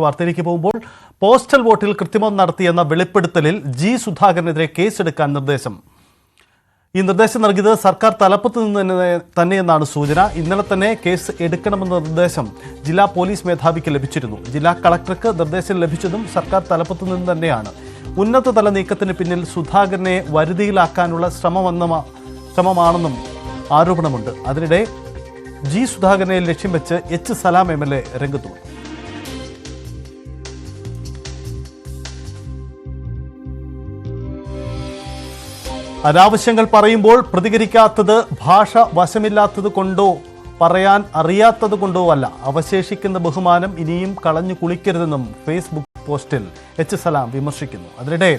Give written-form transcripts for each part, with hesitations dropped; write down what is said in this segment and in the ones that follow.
വാർത്തയിലേക്ക് പോകുമ്പോൾ പോസ്റ്റൽ വോട്ടിൽ കൃത്രിമം നടത്തിയെന്ന വെളിപ്പെടുത്തലിൽ ജി സുധാകരനെതിരെ കേസെടുക്കാൻ നിർദ്ദേശം. ഈ നിർദ്ദേശം നൽകിയത് സർക്കാർ തലപ്പത്ത് നിന്ന് തന്നെയെന്നാണ് സൂചന. ഇന്നലെ തന്നെ കേസ് എടുക്കണമെന്ന നിർദ്ദേശം ജില്ലാ പോലീസ് മേധാവിക്ക് ലഭിച്ചിരുന്നു. ജില്ലാ കളക്ടർക്ക് നിർദ്ദേശം ലഭിച്ചതും സർക്കാർ തലപ്പത്ത് നിന്ന് തന്നെയാണ്. ഉന്നതതല നീക്കത്തിന് പിന്നിൽ സുധാകരനെ വരുതിയിലാക്കാനുള്ള ശ്രമമാണെന്നും ആരോപണമുണ്ട്. അതിനിടെ ജി സുധാകരനെ ലക്ഷ്യം വെച്ച് എച്ച് സലാം MLA രംഗത്തു വന്നു. അനാവശ്യങ്ങൾ പറയുമ്പോൾ പ്രതികരിക്കാത്തത് ഭാഷ വശമില്ലാത്തത് കൊണ്ടോ പറയാൻ അറിയാത്തത് കൊണ്ടോ അല്ല. അവശേഷിക്കുന്ന ബഹുമാനം ഇനിയും കളഞ്ഞു കുളിക്കരുതെന്നും ഫേസ്ബുക്ക് പോസ്റ്റിൽ എച്ച് സലാം വിമർശിക്കുന്നു. അതിനിടെ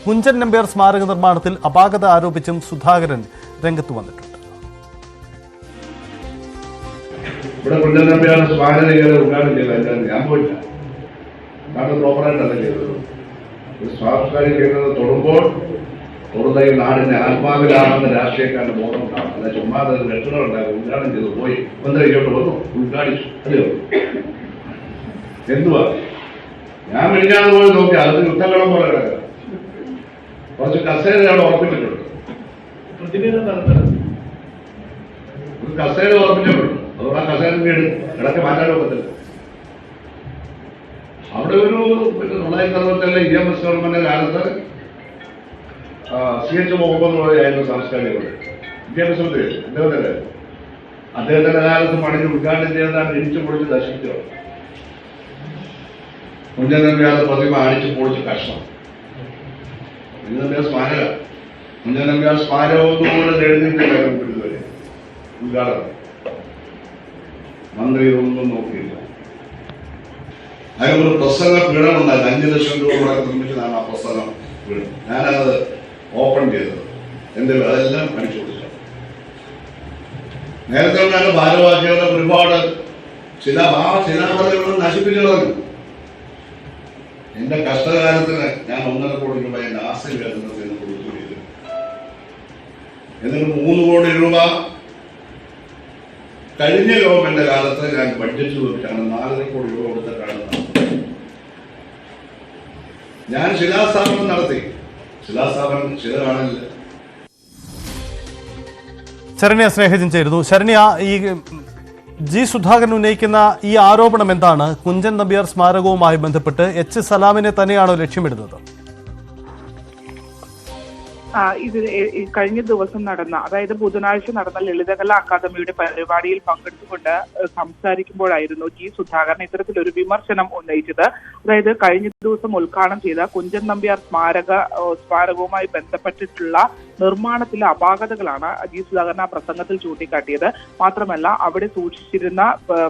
കുഞ്ചൻ നമ്പ്യാർ സ്മാരക നിർമ്മാണത്തിൽ അപാകത ആരോപിച്ചും സുധാകരൻ രംഗത്ത് വന്നിട്ടുണ്ട്. ഇവിടെ കുഞ്ചൻ നമ്പ്യാർ സ്മാരക ഉദ്ഘാടനം ചെയ്ത ഞാൻ പോയില്ല. നാട് പ്രോപ്പറായിട്ടല്ല ചെയ്തത്. ഒരു സാംസ്കാരിക കേന്ദ്രം തൊടുമ്പോൾ തൊടുന്ന ഈ നാടിന്റെ ആത്മാവിലാണെന്ന് രാഷ്ട്രീയക്കാരുടെ ബോധം ഉണ്ടാവും. അല്ല ചുമ്മാതെ ലക്ഷണം ഉണ്ടാകും. ഉദ്ഘാടനം ചെയ്തു പോയി മന്ത്രി ഇങ്ങോട്ട് വന്നു ഉദ്ഘാടിച്ചു. അതെയോ എന്തുവാ ഞാൻ മെലിഞ്ഞാന്ന് പോയി നോക്കി അത് യുദ്ധകളം പോലെ കിടക്കുക. കുറച്ച് കസേര അവിടെ ഉറപ്പിച്ചിട്ടുണ്ട്. പ്രതിനിധി നടത്തുന്നത് ഒരു കസേര ഉറപ്പിച്ചിട്ടുണ്ട്. അതുകൊണ്ട് ആ കസേര വീട് ഇടയ്ക്ക് മാറ്റാൻ ഒക്കത്തില്ല. അവിടെ ഒരു 1960 EMS ഗവൺമെന്റിന്റെ കാലത്ത് CH മുഹമ്മദ് ആയിരുന്നു സാംസ്കാരിക വിദ്യാഭ്യാസമന്ത്രി. അദ്ദേഹത്തിന്റെ കാലത്ത് പണിഞ്ഞ് ഉദ്ഘാടനം ചെയ്താണ് ഇടിച്ചു പൊളിച്ച് നശിപ്പിച്ചോ. കുഞ്ചൻ നമ്പ്യാർ പ്രതിമ അടിച്ചു പൊളിച്ച് കഷ്ടം. കുഞ്ചൻ നമ്പ്യാർ സ്മാരക കുഞ്ചൻ നമ്പ്യാർ സ്മാരകമൊന്നുകൂടെ എഴുതിയിട്ടില്ല ഇതുവരെ. ഉദ്ഘാടനം മന്ത്രി ഒന്നും നോക്കിയില്ല. അതിനൊരു പ്രസംഗ പീഠം ഉണ്ടായിരുന്നു. 5 ലക്ഷം രൂപ മുടക്കി നിർമ്മിച്ചതാണ് ആ പ്രസംഗം പീഠം. ഞാനത് ഓപ്പൺ ചെയ്തത് എന്തെങ്കിലും അതെല്ലാം അടിച്ചു കൊടുത്തു. നേരത്തെ ഞാൻ ഭാരവാഹികളുടെ ഒരുപാട് ശിലാപഥകളും നശിപ്പിച്ചു കളഞ്ഞു. എന്റെ കഷ്ടകാലത്തിന് ഞാൻ 1.5 കോടി രൂപ എന്റെ ആസ്തി വേതനത്തിന് കൊടുത്തു ചെയ്തു. എന്നിട്ട് 3 കോടി രൂപ കഴിഞ്ഞ ഗവൺമെന്റ് കാലത്ത് ഞാൻ ബഡ്ജറ്റ് നോക്കിയിട്ടാണ് 4.5 കോടി രൂപ കൊടുത്തിട്ടാണ് ഞാൻ ശിലാസ്ഥാപനം നടത്തി. ശിലാസ്ഥാപനം ശില കാണില്ല. ശരണ്യ സ്നേഹജൻ ചേരുന്നു. ശരണ്യ, ഈ ജി സുധാകരൻ ഉന്നയിക്കുന്ന ഈ ആരോപണം എന്താണ്? കുഞ്ചൻ നമ്പ്യാർ സ്മാരകവുമായി ബന്ധപ്പെട്ട് എച്ച് സലാമിനെ തന്നെയാണോ ലക്ഷ്യമിടുന്നത്? ഇത് കഴിഞ്ഞ ദിവസം നടന്ന, അതായത് ബുധനാഴ്ച നടന്ന ലളിതകലാ അക്കാദമിയുടെ പരിപാടിയിൽ പങ്കെടുത്തുകൊണ്ട് സംസാരിക്കുമ്പോഴായിരുന്നു ജി സുധാകരൻ ഇത്തരത്തിലൊരു വിമർശനം ഉന്നയിച്ചത്. അതായത് കഴിഞ്ഞ ദിവസം ഉദ്ഘാടനം ചെയ്ത കുഞ്ചൻ നമ്പ്യാർ സ്മാരകവുമായി ബന്ധപ്പെട്ടിട്ടുള്ള നിർമ്മാണത്തിലെ അപാകതകളാണ് ജി സുധാകരൻ ആ പ്രസംഗത്തിൽ ചൂണ്ടിക്കാട്ടിയത്. മാത്രമല്ല അവിടെ സൂക്ഷിച്ചിരുന്ന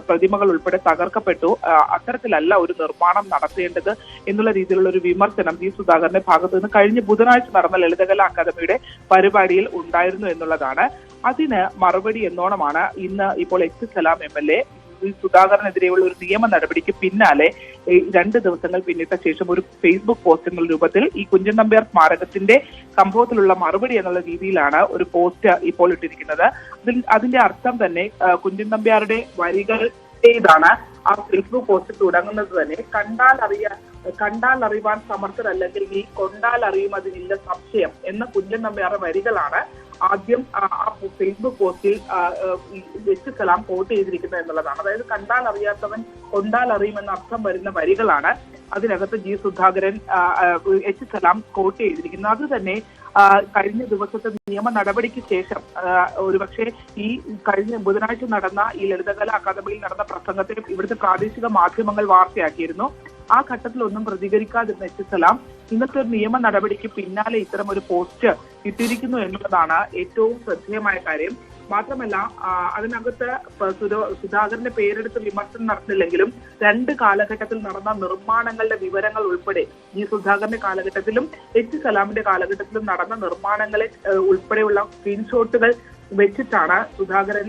പ്രതിമകൾ ഉൾപ്പെടെ തകർക്കപ്പെട്ടു. അത്തരത്തിലല്ല ഒരു നിർമ്മാണം നടത്തേണ്ടത് എന്നുള്ള രീതിയിലുള്ള ഒരു വിമർശനം ജി സുധാകരന്റെ ഭാഗത്തു നിന്ന് കഴിഞ്ഞ ബുധനാഴ്ച നടന്ന ലളിതകലാ അക്കാദമിയുടെ പരിപാടിയിൽ ഉണ്ടായിരുന്നു എന്നുള്ളതാണ്. അതിന് മറുപടി എന്നോണമാണ് ഇന്ന് ഇപ്പോൾ എച്ച് സലാം MLA സുധാകരനെതിരെയുള്ള ഒരു നിയമ നടപടിക്ക് പിന്നാലെ 2 ദിവസങ്ങൾ പിന്നിട്ട ശേഷം ഒരു ഫേസ്ബുക്ക് പോസ്റ്റ് എന്നുള്ള രൂപത്തിൽ ഈ കുഞ്ചൻ നമ്പ്യാർ സ്മാരകത്തിന്റെ സംഭവത്തിലുള്ള മറുപടി എന്നുള്ള രീതിയിലാണ് ഒരു പോസ്റ്റ് ഇപ്പോൾ ഇട്ടിരിക്കുന്നത്. അതിന്റെ അർത്ഥം തന്നെ കുഞ്ചൻ നമ്പ്യാരുടെ വരികൾ ഇതാണ്. ആ ഫേസ്ബുക്ക് പോസ്റ്റ് തുടങ്ങുന്നത് തന്നെ കണ്ടാൽ അറിവാൻ സമർത്ഥരല്ലെങ്കിൽ നീ കൊണ്ടാൽ അറിയുമതിനില്ല സംശയം എന്ന കുഞ്ചൻ നമ്പ്യാരുടെ വരികളാണ് ആദ്യം ആ ഫേസ്ബുക്ക് പോസ്റ്റിൽ എച്ച് സലാം കോട്ട് ചെയ്തിരിക്കുന്നത് എന്നുള്ളതാണ്. അതായത് കണ്ടാൽ അറിയാത്തവൻ കൊണ്ടാൽ അറിയുമെന്ന അർത്ഥം വരുന്ന വരികളാണ് അതിനകത്ത് ജി സുധാകരൻ എച്ച് സലാം കോട്ട് ചെയ്തിരിക്കുന്നത്. അത് തന്നെ കഴിഞ്ഞ ദിവസത്തെ നിയമ നടപടിക്ക് ശേഷം ഒരുപക്ഷെ ഈ കഴിഞ്ഞ ബുധനാഴ്ച നടന്ന ഈ ലളിതകലാ അക്കാദമിയിൽ നടന്ന പ്രസംഗത്തിന് ഇവിടുത്തെ പ്രാദേശിക മാധ്യമങ്ങൾ വാർത്തയാക്കിയിരുന്നു. ആ ഘട്ടത്തിൽ ഒന്നും പ്രതികരിക്കാതിരുന്ന എച്ച് സലാം ഇന്നത്തെ ഒരു നിയമ നടപടിക്ക് പിന്നാലെ ഇത്തരം ഒരു പോസ്റ്റ് ഇട്ടിരിക്കുന്നു എന്നുള്ളതാണ് ഏറ്റവും ശ്രദ്ധേയമായ കാര്യം. മാത്രമല്ല അതിനകത്ത് സുധാകരന്റെ പേരെടുത്ത് വിമർശനം നടത്തില്ലെങ്കിലും 2 കാലഘട്ടത്തിൽ നടന്ന നിർമ്മാണങ്ങളുടെ വിവരങ്ങൾ ഉൾപ്പെടെ ഈ സുധാകരന്റെ കാലഘട്ടത്തിലും എച്ച് സലാമിന്റെ കാലഘട്ടത്തിലും നടന്ന നിർമ്മാണങ്ങളെ ഉൾപ്പെടെയുള്ള സ്ക്രീൻഷോട്ടുകൾ വെച്ചിട്ടാണ് സുധാകരൻ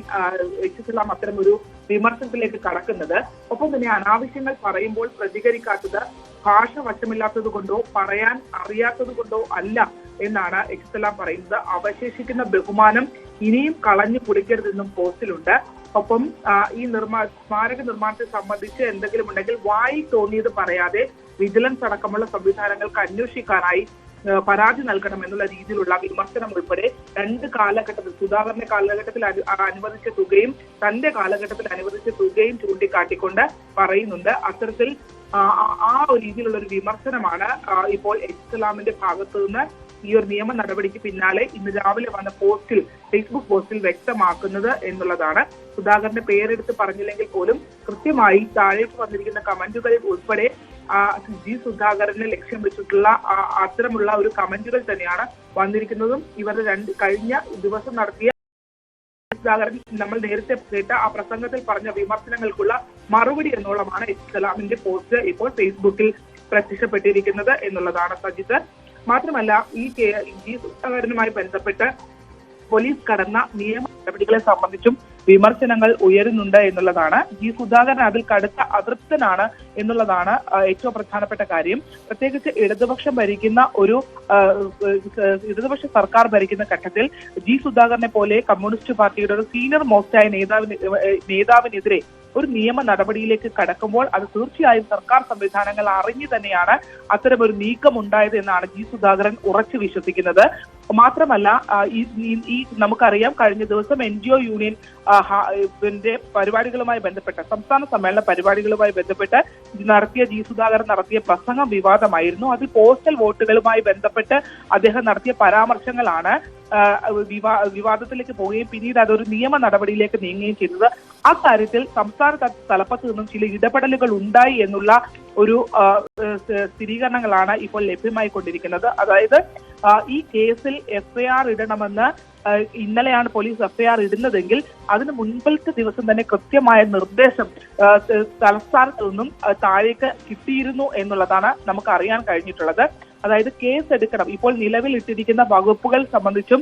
എച്ച് സലാം അത്തരം ഒരു വിമർശനത്തിലേക്ക് കടക്കുന്നത്. ഒപ്പം തന്നെ അനാവശ്യങ്ങൾ പറയുമ്പോൾ പ്രതികരിക്കാത്തത് ഭാഷ വശമില്ലാത്തത് കൊണ്ടോ പറയാൻ അറിയാത്തത് കൊണ്ടോ അല്ല എന്നാണ് എച്ച് സലാം പറയുന്നത്. അവശേഷിക്കുന്ന ബഹുമാനം ഇനിയും കളഞ്ഞു കുളിക്കരുതെന്നും പോസ്റ്റിലുണ്ട്. ഒപ്പം ഈ സ്മാരക നിർമ്മാണത്തെ സംബന്ധിച്ച് എന്തെങ്കിലും ഉണ്ടെങ്കിൽ വായിൽ തോന്നിയത് പറയാതെ വിജിലൻസ് അടക്കമുള്ള സംവിധാനങ്ങൾക്ക് അന്വേഷിക്കാനായി പരാതി നൽകണമെന്നുള്ള രീതിയിലുള്ള വിമർശനം ഉൾപ്പെടെ രണ്ട് കാലഘട്ടത്തിൽ സുധാകരന്റെ കാലഘട്ടത്തിൽ അനുവദിച്ച തുകയും തന്റെ കാലഘട്ടത്തിൽ അനുവദിച്ച തുകയും ചൂണ്ടിക്കാട്ടിക്കൊണ്ട് പറയുന്നുണ്ട്. അത്തരത്തിൽ ആ ഒരു രീതിയിലുള്ള ഒരു വിമർശനമാണ് ഇപ്പോൾ എക്സലാമിന്റെ ഭാഗത്തു നിന്ന് ഈ ഒരു നിയമ നടപടിക്ക് പിന്നാലെ ഇന്ന് രാവിലെ വന്ന ഫേസ്ബുക്ക് പോസ്റ്റിൽ വ്യക്തമാക്കുന്നത് എന്നുള്ളതാണ്. സുധാകരന്റെ പേരെടുത്ത് പറഞ്ഞില്ലെങ്കിൽ പോലും കൃത്യമായി താഴേക്ക് വന്നിരിക്കുന്ന കമന്റുകളിൽ ഉൾപ്പെടെ ജി സുധാകരനെ ലക്ഷ്യം വെച്ചിട്ടുള്ള അത്തരമുള്ള ഒരു കമന്റുകൾ തന്നെയാണ് വന്നിരിക്കുന്നതും. ഇവരുടെ കഴിഞ്ഞ ദിവസം നടത്തിയ സുധാകരൻ നമ്മൾ നേരത്തെ കേട്ട ആ പ്രസംഗത്തിൽ പറഞ്ഞ വിമർശനങ്ങൾക്കുള്ള മറുപടി എന്നോളമാണ് ഇസ്ലാമിന്റെ പോസ്റ്റ് ഇപ്പോൾ ഫേസ്ബുക്കിൽ പ്രത്യക്ഷപ്പെട്ടിരിക്കുന്നത് എന്നുള്ളതാണ് സജിത്ത്. മാത്രമല്ല ഈ ജി സുധാകരനുമായി ബന്ധപ്പെട്ട് പോലീസ് കടന്ന നിയമ നടപടികളെ സംബന്ധിച്ചും വിമർശനങ്ങൾ ഉയരുന്നുണ്ട് എന്നുള്ളതാണ്. ജി സുധാകരൻ അതിൽ കടുത്ത അതൃപ്തനാണ് എന്നുള്ളതാണ് ഏറ്റവും പ്രധാനപ്പെട്ട കാര്യം. പ്രത്യേകിച്ച് ഇടതുപക്ഷ സർക്കാർ ഭരിക്കുന്ന ഘട്ടത്തിൽ ജി സുധാകരനെ പോലെ കമ്മ്യൂണിസ്റ്റ് പാർട്ടിയുടെ ഒരു സീനിയർ മോസ്റ്റായ നേതാവിനെതിരെ ഒരു നിയമ നടപടിയിലേക്ക് കടക്കുമ്പോൾ അത് തീർച്ചയായും സർക്കാർ സംവിധാനങ്ങൾ അറിഞ്ഞു തന്നെയാണ് അത്തരമൊരു നീക്കം ഉണ്ടായത് എന്നാണ് ജി സുധാകരൻ ഉറച്ചു വിശ്വസിക്കുന്നത്. മാത്രമല്ല ഈ നമുക്കറിയാം കഴിഞ്ഞ ദിവസം NGO യൂണിയൻ പരിപാടികളുമായി ബന്ധപ്പെട്ട സംസ്ഥാന സമ്മേളന പരിപാടികളുമായി ബന്ധപ്പെട്ട് നടത്തിയ ജി സുധാകരൻ നടത്തിയ പ്രസംഗം വിവാദമായിരുന്നു. അതിൽ പോസ്റ്റൽ വോട്ടുകളുമായി ബന്ധപ്പെട്ട് അദ്ദേഹം നടത്തിയ പരാമർശങ്ങളാണ് വിവാദത്തിലേക്ക് പോവുകയും പിന്നീട് അതൊരു നിയമ നടപടിയിലേക്ക് നീങ്ങുകയും ചെയ്തത്. അക്കാര്യത്തിൽ സംസ്ഥാന തലപ്പത്ത് നിന്നും ചില ഇടപെടലുകൾ ഉണ്ടായി എന്നുള്ള ഒരു സ്ഥിരീകരണങ്ങളാണ് ഇപ്പോൾ ലഭ്യമായിക്കൊണ്ടിരിക്കുന്നത്. അതായത് ഈ കേസിൽ FIR ഇടണമെന്ന് ഇന്നലെയാണ് പോലീസ് FIR ഇടുന്നതെങ്കിൽ അതിന് മുൻപത്തെ ദിവസം തന്നെ കൃത്യമായ നിർദ്ദേശം തലസ്ഥാനത്ത് നിന്നും താഴേക്ക് കിട്ടിയിരുന്നു എന്നുള്ളതാണ് നമുക്ക് അറിയാൻ കഴിഞ്ഞിട്ടുള്ളത്. അതായത് കേസ് എടുക്കണം. ഇപ്പോൾ നിലവിൽ ഇട്ടിരിക്കുന്ന വകുപ്പുകൾ സംബന്ധിച്ചും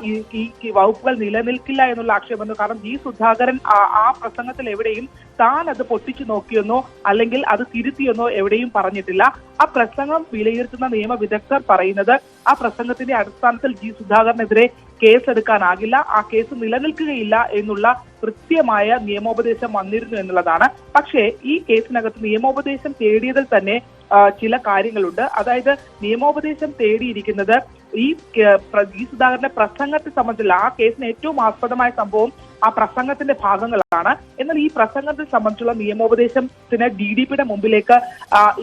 ഈ വകുപ്പുകൾ നിലനിൽക്കില്ല എന്നുള്ള ആക്ഷേപം. കാരണം ജി സുധാകരൻ ആ പ്രസംഗത്തിൽ എവിടെയും താൻ അത് പൊട്ടിച്ചു നോക്കിയെന്നോ അല്ലെങ്കിൽ അത് തിരുത്തിയെന്നോ എവിടെയും പറഞ്ഞിട്ടില്ല. ആ പ്രസംഗം വിലയിരുത്തുന്ന നിയമ വിദഗ്ധർ പറയുന്നത് ആ പ്രസംഗത്തിന്റെ അടിസ്ഥാനത്തിൽ ജി സുധാകരനെതിരെ കേസെടുക്കാനാകില്ല, ആ കേസ് നിലനിൽക്കുകയില്ല എന്നുള്ള കൃത്യമായ നിയമോപദേശം വന്നിരുന്നു എന്നുള്ളതാണ്. പക്ഷേ ഈ കേസിനകത്ത് നിയമോപദേശം തേടിയതിൽ തന്നെ ചില കാര്യങ്ങളുണ്ട്. അതായത് നിയമോപദേശം തേടിയിരിക്കുന്നത് ഈ ജി സുധാകരന്റെ പ്രസംഗത്തെ സംബന്ധിച്ചുള്ള ആ കേസിന് ഏറ്റവും ആസ്പദമായ സംഭവം ആ പ്രസംഗത്തിന്റെ ഭാഗങ്ങളാണ്. എന്നാൽ ഈ പ്രസംഗത്തെ സംബന്ധിച്ചുള്ള നിയമോപദേശത്തിന് DDPയുടെ മുമ്പിലേക്ക്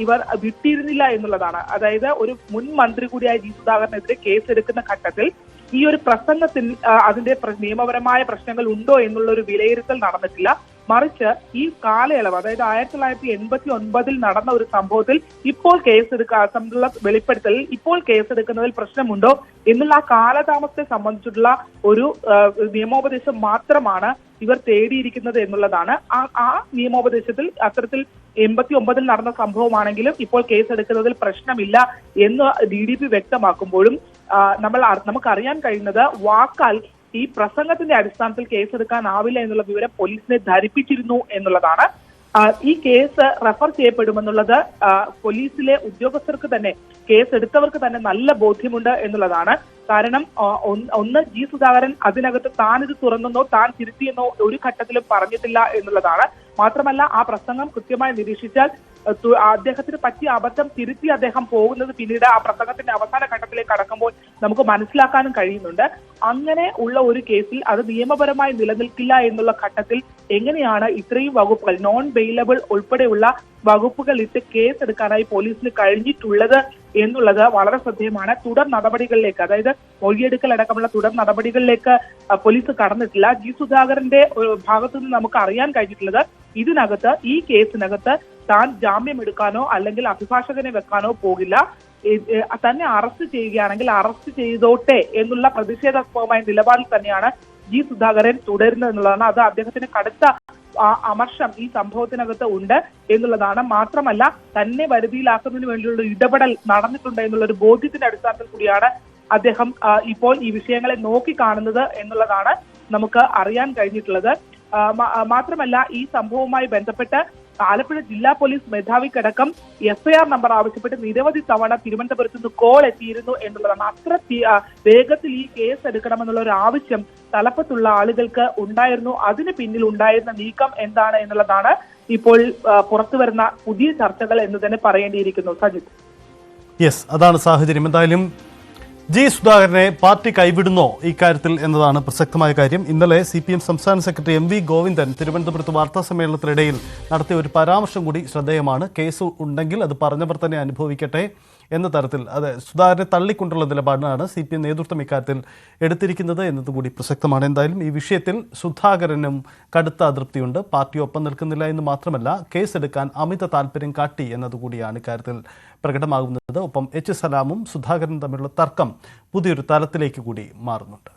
ഇവർ വിട്ടിരുന്നില്ല എന്നുള്ളതാണ്. അതായത് ഒരു മുൻ മന്ത്രി കൂടിയായ ജി സുധാകരനെതിരെ കേസെടുക്കുന്ന ഘട്ടത്തിൽ ഈ ഒരു പ്രസംഗത്തിൽ അതിന്റെ നിയമപരമായ പ്രശ്നങ്ങൾ ഉണ്ടോ എന്നുള്ള ഒരു വിലയിരുത്തൽ നടന്നിട്ടില്ല. മറിച്ച് ഈ കാലയളവ്, അതായത് 1989 നടന്ന ഒരു സംഭവത്തിൽ ഇപ്പോൾ കേസെടുക്കാനുള്ള വെളിപ്പെടുത്തൽ ഇപ്പോൾ കേസെടുക്കുന്നതിൽ പ്രശ്നമുണ്ടോ എന്നുള്ള ആ കാലതാമസത്തെ സംബന്ധിച്ചിട്ടുള്ള ഒരു നിയമോപദേശം മാത്രമാണ് ഇവർ തേടിയിരിക്കുന്നത് എന്നുള്ളതാണ്. ആ നിയമോപദേശത്തിൽ അത്തരത്തിൽ 89 നടന്ന സംഭവമാണെങ്കിലും ഇപ്പോൾ കേസെടുക്കുന്നതിൽ പ്രശ്നമില്ല എന്ന് DDP വ്യക്തമാക്കുമ്പോഴും നമുക്കറിയാൻ കഴിയുന്നത് വാക്കാൽ ഈ പ്രസംഗത്തിന്റെ അടിസ്ഥാനത്തിൽ കേസെടുക്കാനാവില്ല എന്നുള്ള വിവരം പോലീസിനെ ധരിപ്പിച്ചിരുന്നു എന്നുള്ളതാണ്. ഈ കേസ് റെഫർ ചെയ്യപ്പെടുമെന്നുള്ളത് പോലീസിലെ ഉദ്യോഗസ്ഥർക്ക് തന്നെ, കേസെടുത്തവർക്ക് തന്നെ നല്ല ബോധ്യമുണ്ട് എന്നുള്ളതാണ്. കാരണം ഒന്ന് ജി സുധാകരൻ അതിനകത്ത് താൻ ഇത് തുറന്നെന്നോ താൻ തിരുത്തിയെന്നോ ഒരു ഘട്ടത്തിലും പറഞ്ഞിട്ടില്ല എന്നുള്ളതാണ്. മാത്രമല്ല ആ പ്രസംഗം കൃത്യമായി നിരീക്ഷിച്ചാൽ അദ്ദേഹത്തിന് പറ്റിയ അബദ്ധം തിരുത്തി അദ്ദേഹം പോകുന്നത് പിന്നീട് ആ പ്രസംഗത്തിന്റെ അവസാന ഘട്ടത്തിലേക്ക് കടക്കുമ്പോൾ നമുക്ക് മനസ്സിലാക്കാനും കഴിയുന്നുണ്ട്. അങ്ങനെ ഉള്ള ഒരു കേസിൽ അത് നിയമപരമായി നിലനിൽക്കില്ല എന്നുള്ള ഘട്ടത്തിൽ എങ്ങനെയാണ് ഇത്രയും വകുപ്പുകൾ, നോൺ ബെയിലബിൾ ഉൾപ്പെടെയുള്ള വകുപ്പുകൾ ഇട്ട് കേസെടുക്കാനായി പോലീസിന് കഴിഞ്ഞിട്ടുള്ളത് എന്നുള്ളത് വളരെ ശ്രദ്ധേയമാണ്. തുടർ നടപടികളിലേക്ക്, അതായത് മൊഴിയെടുക്കൽ അടക്കമുള്ള തുടർ നടപടികളിലേക്ക് പോലീസ് കടന്നിട്ടില്ല. ജി സുധാകരന്റെ ഭാഗത്തു നിന്ന് നമുക്ക് അറിയാൻ കഴിഞ്ഞിട്ടുള്ളത് ഇതിനകത്ത്, ഈ കേസിനകത്ത് താൻ ജാമ്യം എടുക്കാനോ അല്ലെങ്കിൽ അഭിഭാഷകനെ വെക്കാനോ പോകില്ല, തന്നെ അറസ്റ്റ് ചെയ്യുകയാണെങ്കിൽ അറസ്റ്റ് ചെയ്തോട്ടെ എന്നുള്ള പ്രതിഷേധാത്മകമായ നിലപാടിൽ തന്നെയാണ് ജി സുധാകരൻ തുടരുന്നത് എന്നുള്ളതാണ്. അത് അദ്ദേഹത്തിന് കടുത്ത അമർഷം ഈ സംഭവത്തിനകത്ത് ഉണ്ട് എന്നുള്ളതാണ്. മാത്രമല്ല തന്നെ വരുതിയിലാക്കുന്നതിന് വേണ്ടിയുള്ള ഇടപെടൽ നടന്നിട്ടുണ്ട് എന്നുള്ള ഒരു ബോധ്യത്തിന്റെ അടിസ്ഥാനത്തിൽ കൂടിയാണ് അദ്ദേഹം ഇപ്പോൾ ഈ വിഷയങ്ങളെ നോക്കിക്കാണുന്നത് എന്നുള്ളതാണ് നമുക്ക് അറിയാൻ കഴിഞ്ഞിട്ടുള്ളത്. മാത്രമല്ല ഈ സംഭവവുമായി ബന്ധപ്പെട്ട് ആലപ്പുഴ ജില്ലാ പോലീസ് മേധാവിക്കടക്കം FIR നമ്പർ ആവശ്യപ്പെട്ട് നിരവധി തവണ തിരുവനന്തപുരത്ത് നിന്ന് കോൾ എത്തിയിരുന്നു എന്നുള്ളതാണ്. അത്ര വേഗത്തിൽ ഈ കേസ് എടുക്കണമെന്നുള്ള ഒരു ആവശ്യം തലപ്പത്തുള്ള ആളുകൾക്ക് ഉണ്ടായിരുന്നു. അതിന് പിന്നിൽ ഉണ്ടായിരുന്ന നീക്കം എന്താണ് എന്നുള്ളതാണ് ഇപ്പോൾ പുറത്തു വരുന്ന പുതിയ ചർച്ചകൾ എന്ന് തന്നെ പറയേണ്ടിയിരിക്കുന്നു. സജിത്ത്, യെസ്, അതാണ് സാഹചര്യം. എന്തായാലും ജി സുധാകരനെ പാർട്ടി കൈവിടുന്നോ ഇക്കാര്യത്തിൽ എന്നതാണ് പ്രസക്തമായ കാര്യം. ഇന്നലെ CPM സംസ്ഥാന സെക്രട്ടറി MV ഗോവിന്ദൻ തിരുവനന്തപുരത്ത് വാർത്താസമ്മേളനത്തിനിടയിൽ നടത്തിയ ഒരു പരാമർശം കൂടി ശ്രദ്ധേയമാണ്. കേസ് ഉണ്ടെങ്കിൽ അത് പറഞ്ഞവർ തന്നെ അനുഭവിക്കട്ടെ എന്ന തരത്തിൽ, അത് സുധാകരനെ തള്ളിക്കൊണ്ടുള്ള നിലപാടാണ് CPM നേതൃത്വം ഇക്കാര്യത്തിൽ എടുത്തിരിക്കുന്നത് എന്നതുകൂടി പ്രസക്തമാണ്. എന്തായാലും ഈ വിഷയത്തിൽ സുധാകരനും കടുത്ത അതൃപ്തിയുണ്ട്. പാർട്ടി ഒപ്പം നിൽക്കുന്നില്ല എന്ന് മാത്രമല്ല, കേസെടുക്കാൻ അമിത താല്പര്യം കാട്ടി എന്നതുകൂടിയാണ് ഇക്കാര്യത്തിൽ പ്രകടമാകുന്നത്. ഒപ്പം H സലാമും സുധാകരനും തമ്മിലുള്ള തർക്കം പുതിയൊരു തലത്തിലേക്ക് കൂടി മാറുന്നുണ്ട്.